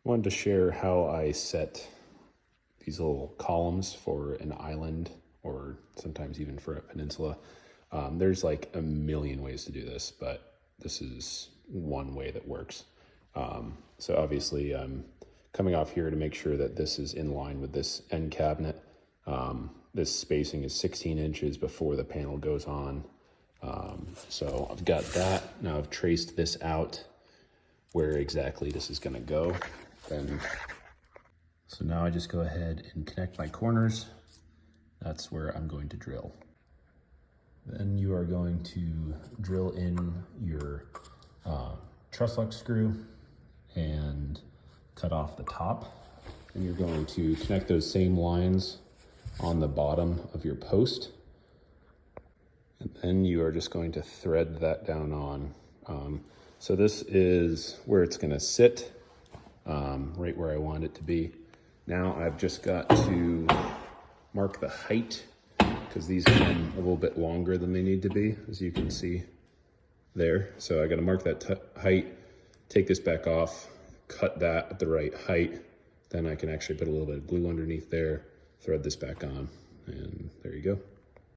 Wanted to share how I set these little columns for an island or sometimes even for a peninsula. There's like a million ways to do this, but this is one way that works. So obviously I'm coming off here to make sure that this is in line with this end cabinet. This spacing is 16 inches before the panel goes on. So I've got that. Now I've traced this out where exactly this is gonna go. So now I just go ahead and connect my corners. That's where I'm going to drill. Then you are going to drill in your truss lock screw and cut off the top. And you're going to connect those same lines on the bottom of your post. And then you are just going to thread that down on. So this is where it's gonna sit, right where I want it to be. Now I've just got to mark the height because these come a little bit longer than they need to be, as you can see there. So I got to mark that height, take this back off, cut that at the right height. Then I can actually put a little bit of glue underneath there, thread this back on, and there you go.